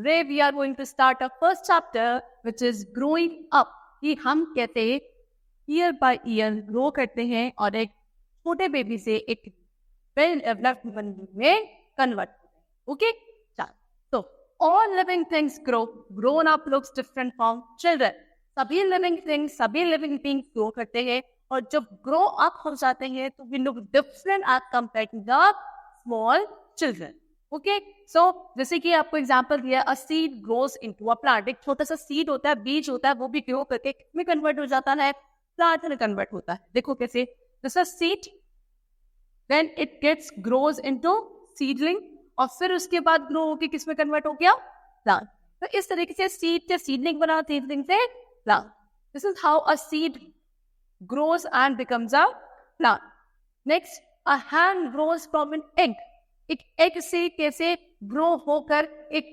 today we are going to start our first chapter, which is growing up. कि हम कैसे year by year grow करते हैं और एक छोटे बेबी से एक वेल डेवलप्ड ह्यूमन में कन्वर्ट होते हैं. ओके, तो all living things grow. Grown up looks different from children. सभी लिविंग थिंग्स, सभी लिविंग बीइंग्स ग्रो करते हैं और जब ग्रो अप हो जाते हैं तो we look different as compare to the small children. Okay, so जैसे कि आपको एग्जांपल दिया, a seed grows into a plant. एक छोटा सा सीड होता है, बीज होता है, वो भी ग्रो करके किसमें कन्वर्ट हो जाता है? प्लांट में कन्वर्ट होता है. देखो कैसे, this is seed, then it gets grows into seedling और फिर उसके बाद ग्रो होके किसमें कन्वर्ट हो गया? प्लांट. तो इस तरीके से सीड से सीडलिंग बना, सीडलिंग से plant. This is how a seed grows and becomes a plant. Next, a hen grows from an egg. एक egg से कैसे grow होकर एक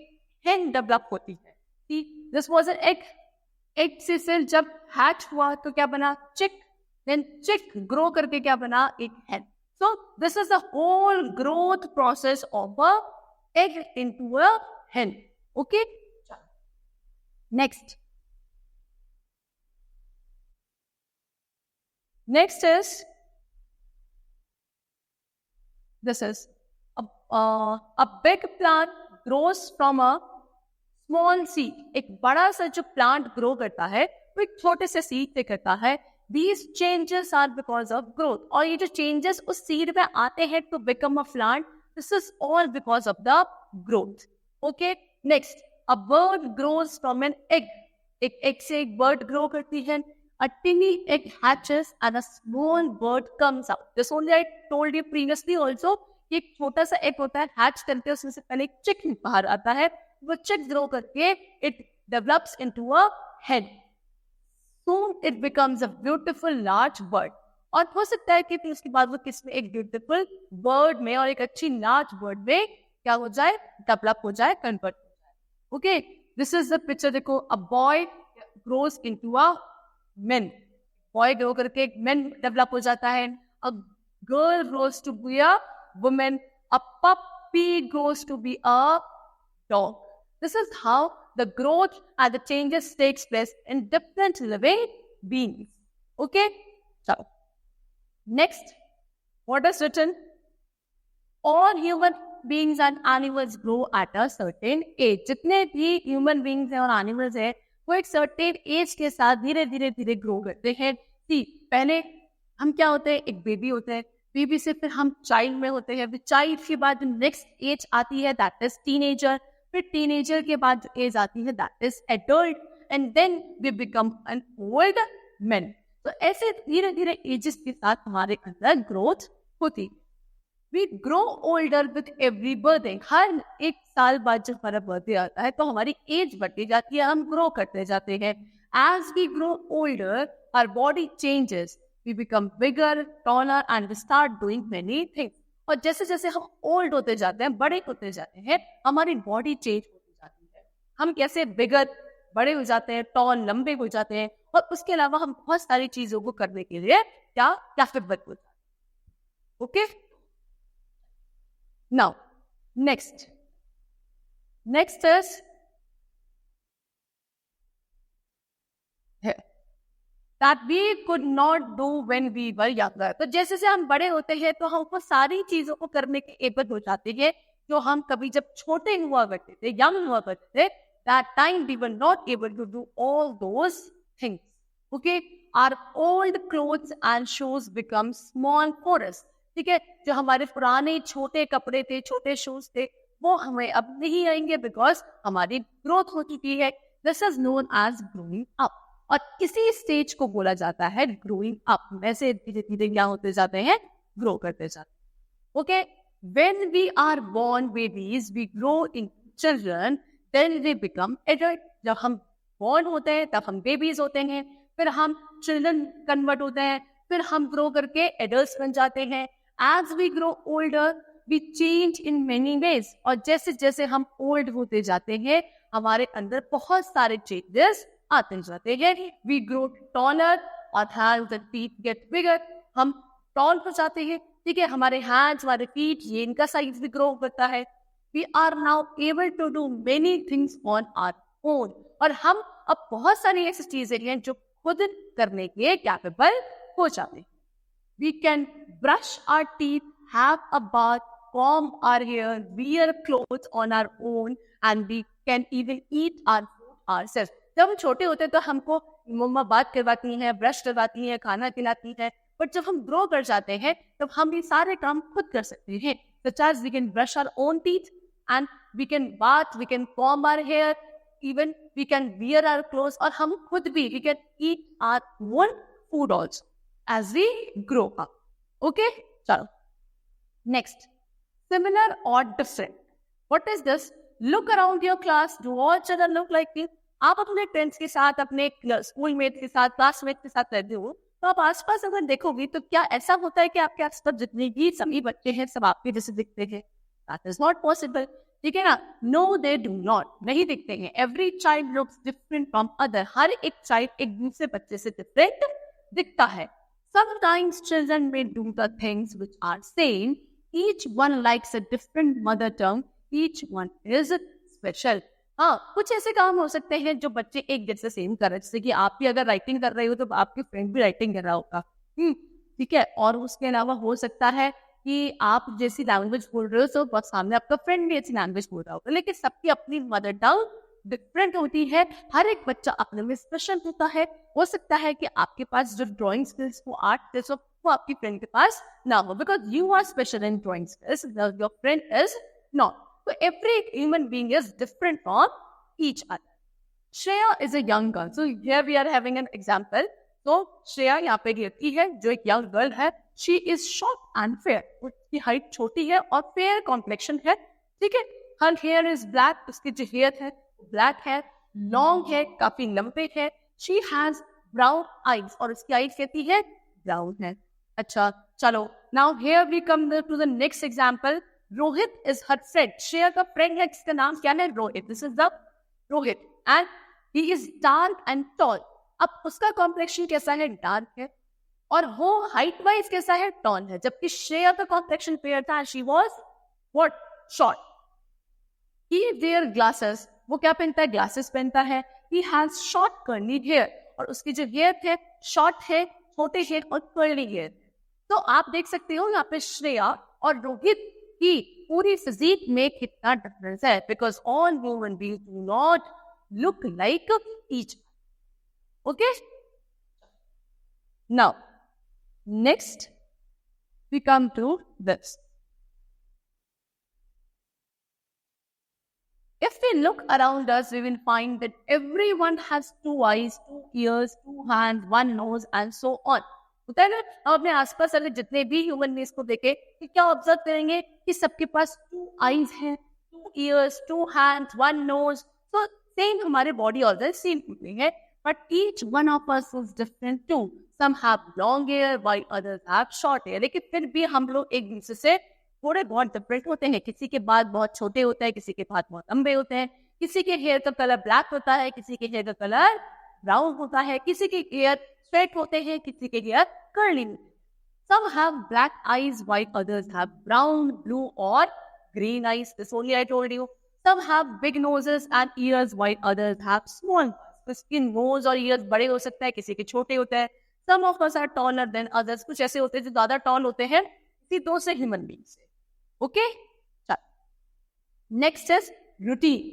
hen develop होती है. See, this was an egg. Egg से फिर जब hatch हुआ तो क्या बना? Chick. Then chick grow करके क्या बना? एक hen. So this is the whole growth process of a egg into a hen. Okay. Next. Next is, this is a big plant grows from a small seed. एक बड़ा सा जो plant grow करता है वो एक छोटे से seed से करता है. These changes are because of growth. और ये जो changes उस seed में आते हैं to become a plant, this is all because of the growth. Okay, next, a bird grows from an egg. एक egg से एक bird grow करती है. A tiny egg hatches and a small bird comes out. This only I told you previously also. एक छोटा सा egg होता है, hatch करते हैं, उसमें से पहले एक chick बाहर आता है, वो chick grow करके it develops into a hen. Soon it becomes a beautiful large bird. और हो सकता है कि फिर उसके बाद वो किसमें, एक beautiful bird में और एक अच्छी large bird में क्या हो जाए? Develop हो जाए, convert हो जाए. Okay, this is the picture. देखो, a boy grows into a men. Boy grow करके एक men develop हो जाता है. A girl grows to be a woman. A puppy grows to be a dog. This is how the growth and the changes takes place in different living beings. Okay? So, next, what is written? All human beings and animals grow at a certain age. जितने भी human beings हैं और animals हैं वो एक certain age के साथ धीरे धीरे धीरे ग्रो करते हैं. पहले हम क्या होते हैं? एक बेबी होते हैं, बेबी से फिर हम चाइल्ड में होते हैं, फिर चाइल्ड के बाद जो नेक्स्ट एज आती है दैट इज टीनेजर, फिर टीनेजर के बाद जो एज आती है that is adult, and then we become an old man. तो ऐसे धीरे धीरे एजेस के साथ हमारे अंदर ग्रोथ होती. We grow older with every birthday. हर एक साल बाद जब हमारा बर्थडे आता है तो हमारी एज बढ़ती जाती है, हम ग्रो करते जाते हैं. As we grow older, our body changes. We become bigger, taller, and we start doing many things. और जैसे जैसे हम ओल्ड होते जाते हैं, बड़े होते जाते हैं, हमारी बॉडी चेंज होती जाती है. हम कैसे बिगर, बड़े हो जाते हैं, टॉल, लंबे हो जाते हैं, और उसके अलावा हम बहुत सारी चीजों को करने के लिए क्या कैपेबल हो जाते हैं. Okay, now next is that we could not do when we were younger. तो जैसे जैसे हम बड़े होते हैं तो हम वो सारी चीजों को करने के एबल हो जाते हैं जो हम कभी जब छोटे हुआ करते थे, यंग हुआ करते थे, that time we were not able to do all those things. Okay, our old clothes and shoes become small for us. ठीक है, जो हमारे पुराने छोटे कपड़े थे, छोटे शूज थे, वो हमें अब नहीं आएंगे बिकॉज हमारी ग्रोथ हो चुकी है. This is known as growing up. और इसी स्टेज को बोला जाता है ग्रोइंग अप. वैसे धीरे धीरे क्या होते जाते हैं? ग्रो करते जाते हैं. Okay, when we are born babies we grow in children, then we become adult. जब हम बोर्न होते हैं तब हम बेबीज होते हैं, फिर हम चिल्ड्रन कन्वर्ट होते हैं, फिर हम ग्रो करके एडल्ट्स बन जाते हैं. As we grow older, we change in many ways. और जैसे जैसे हम ओल्ड होते जाते हैं हमारे अंदर बहुत सारे चेंजेस आते जाते हैं. We grow taller, our hands and feet get bigger. हम टॉल हो जाते हैं. ठीक है, हमारे हैंड्स, हमारे फीट, ये इनका साइज भी ग्रो करता है. We are now able to do many things on our own. और हम अब बहुत सारी ऐसी चीजें हैं जो खुद करने के कैपेबल हो जाते हैं. We can brush our teeth, have a bath, comb our hair, wear clothes on our own, and we can even eat our food ourselves. जब हम छोटे होते हैं तो हमको मम्मा बात करवाती हैं, ब्रश करवाती हैं, खाना खिलाती हैं, बट जब हम ग्रो कर जाते हैं तब हम ये सारे काम खुद कर सकते हैं. Such as we can brush our own teeth, and we can bath, we can comb our hair, even we can wear our clothes, और हम खुद भी we can eat our own food also as we grow up. Okay? Chalo. Next. Similar or different. What is this? Look around your class. Do all children look like you? आप अपने friends के साथ, अपने school mate के साथ, classmate के साथ रहते हो, तो आप आसपास अगर देखोगे तो क्या ऐसा होता है कि आपके आसपास जितने भी सभी बच्चे हैं सब आपके जैसे दिखते हैं? That is not possible. ठीक है ना? No, they do not. नहीं दिखते हैं. Every child looks different from other. हर एक child एक दूसरे बच्चे से different दिखता है. Sometimes children may do the things which are same. Each one likes a different mother tongue. Each one is special. हाँ, कुछ ऐसे काम हो सकते हैं जो बच्चे एक जैसे सेम कर रहे हैं. जैसे कि आप भी अगर राइटिंग कर रहे हो तो आपके फ्रेंड भी राइटिंग कर रहा होगा. ठीक है. और उसके अलावा हो सकता है कि आप जैसी लैंग्वेज बोल रहे हो तो बहुत सामने आपका फ्रेंड भी ऐसी लैंग्वेज बोल रहा होगा. लेकिन सबकी अपनी मदर टंग डिफरेंट होती है. हर एक बच्चा अपने में स्पेशल होता है. हो सकता है कि आपके पास जो ड्राइंग स्किल्स हो, आर्ट स्किल्स हो, वो आपकी फ्रेंड के पास ना हो, because you are special in drawing skills, your friend is not. So every human being is different from each other. Shreya is a young girl. So here we are having an example. So Shreya यहाँ पे लड़की है जो एक young girl है. She is short and fair. उसकी height छोटी है और fair complexion है. ठीक है. Her hair is black. उसकी जो hair है black है, long है, काफी लंबे है. She has brown eyes और उसकी eyes कहती है brown है. अच्छा, चलो. Now here we come to the next example. Rohit is her friend. Shreya का friend है जिसका नाम क्या है? Rohit. This is the Rohit. And he is dark and tall. अब उसका complexion कैसा है? Dark है. और वो height wise कैसा है? Tall है. जबकि श्रेया का complexion fair था. She was what? Short. He wear glasses. वो क्या पहनता है? Glasses पहनता है. He has short curly hair. और उसकी जो hair है short है, छोटे hair और curly hair. तो आप देख सकते हो यहाँ पे श्रेया और रोहित की पूरी फिजिक में कितना डिफरेंस है. Because all human beings do not look like each. Okay. Now next we come to this. If we look around us, we will find that everyone has 2 eyes, 2 ears, 2 hands, 1 nose, and so on. होता है ना? हम अपने आसपास अगर जितने भी human beings को देखें कि क्या ऑब्जर्व करेंगे कि सबके पास 2 आईज हैं, 2 ears, 2 hands, 1 nose. So same हमारे बॉडी ऑर्गन सेम होते हैं, but each one of us is different too. Some have long hair while others have short hair. लेकिन फिर भी हम लोग एक दूसरे से थोड़े बहुत डिफरेंट होते हैं. किसी के बाल बहुत छोटे होते हैं, किसी के बाल बहुत लंबे होते हैं, किसी के हेयर का कलर ब्लैक होता है, किसी के हेयर का कलर ब्राउन होता है, किसी के हेयर स्ट्रेट होते हैं, किसी के hair curly. Some have black eyes while others have brown, blue or green eyes. This only I told you. Some have big noses and ears while others have small. इसकी nose और ears बड़े हो सकते हैं, किसी के छोटे होते हैं. Some of us are taller than others. कुछ ऐसे होते हैं जो ज्यादा tall होते हैं किसी दूसरे human being से. Okay? Next is routine.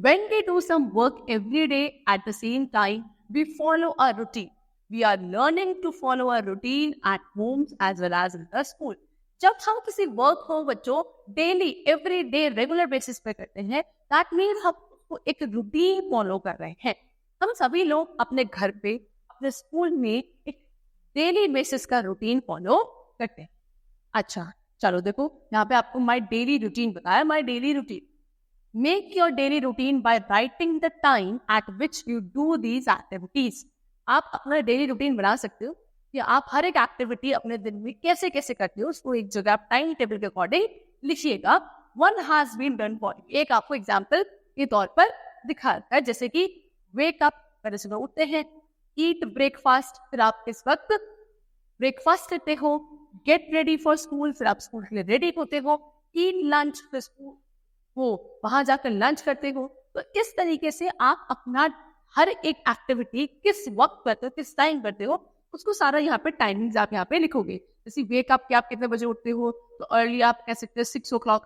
When we do some work every day at the same time, we follow a routine. We are learning to follow a routine at homes as well as in the school. जब हम किसी work को बच्चों daily, every day, regular basis पे करते हैं, that means हम उसको एक रूटीन फॉलो कर रहे हैं. हम सभी लोग अपने घर पे, अपने स्कूल में एक डेली बेसिस का रूटीन फॉलो करते हैं. अच्छा, चलो देखो यहाँ पे आपको माई डेली रूटीन बताया. My daily routine. Make your daily routine by writing the time eight which you do these activities. आप अपना डेली रूटीन बना सकते हो कि आप हर एक एक्टिविटी अपने दिन में कैसे कैसे करते हो, उसको एक जगह आप टाइम टेबल के अकॉर्डिंग लिखिएगा. One has been done for you. एक आपको एग्जांपल के तौर पर दिखाता है, जैसे कि वेक अप, पहले सुबह उठते हैं, ईट ब्रेकफास्ट, फिर आप इस वक्त ब्रेकफास्ट करते हो, गेट रेडी फॉर स्कूल, फिर आप स्कूल के लिए रेडी होते हो, ईट लंच, फिर स्कूल हो, वहां जाकर लंच करते हो। तो इस तरीके से आप अपना हर एक एक्टिविटी किस वक्त करते हो, किस टाइम करते हो, उसको सारा यहाँ पे टाइमिंग्स आप यहाँ पे लिखोगे। जैसे वेक अप, आप कितने बजे उठते हो, तो अर्ली आप कह सकते हो 6 o'clock।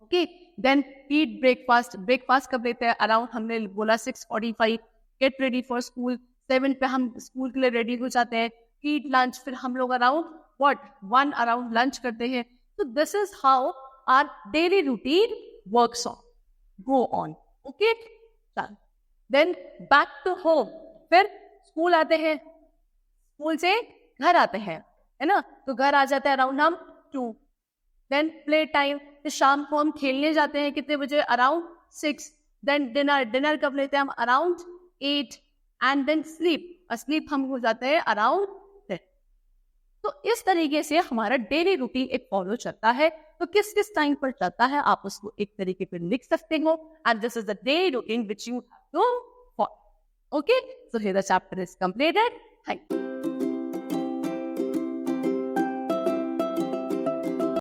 Okay, then eat breakfast. Breakfast कब लेते हैं? अराउंड हमने बोला 6:45। गेट रेडी फॉर स्कूल, 7 पे हम स्कूल के लिए रेडी हो जाते हैं। ईट लंच, फिर हम लोग अराउंड 1 अराउंड लंच करते हैं। तो this is how our daily routine works on, go on. Okay, then back to home, फिर स्कूल आते हैं, स्कूल से घर आते हैं, है ना? तो घर आ जाते हैं अराउंड हम 2। देन प्ले टाइम, फिर शाम को हम खेलने जाते हैं कितने बजे? अराउंड 6। देन डिनर, डिनर कब लेते हैं हम? Around 8। And then sleep, sleep हम हो जाते हैं अराउंड 10। तो इस तरीके से हमारा डेली रूटीन एक फॉलो चलता है। तो किस किस टाइम पर चलता है आप उसको एक तरीके पर लिख सकते हो। And this is the daily routine which you have to follow. Okay, so here the chapter is completed. Thank you.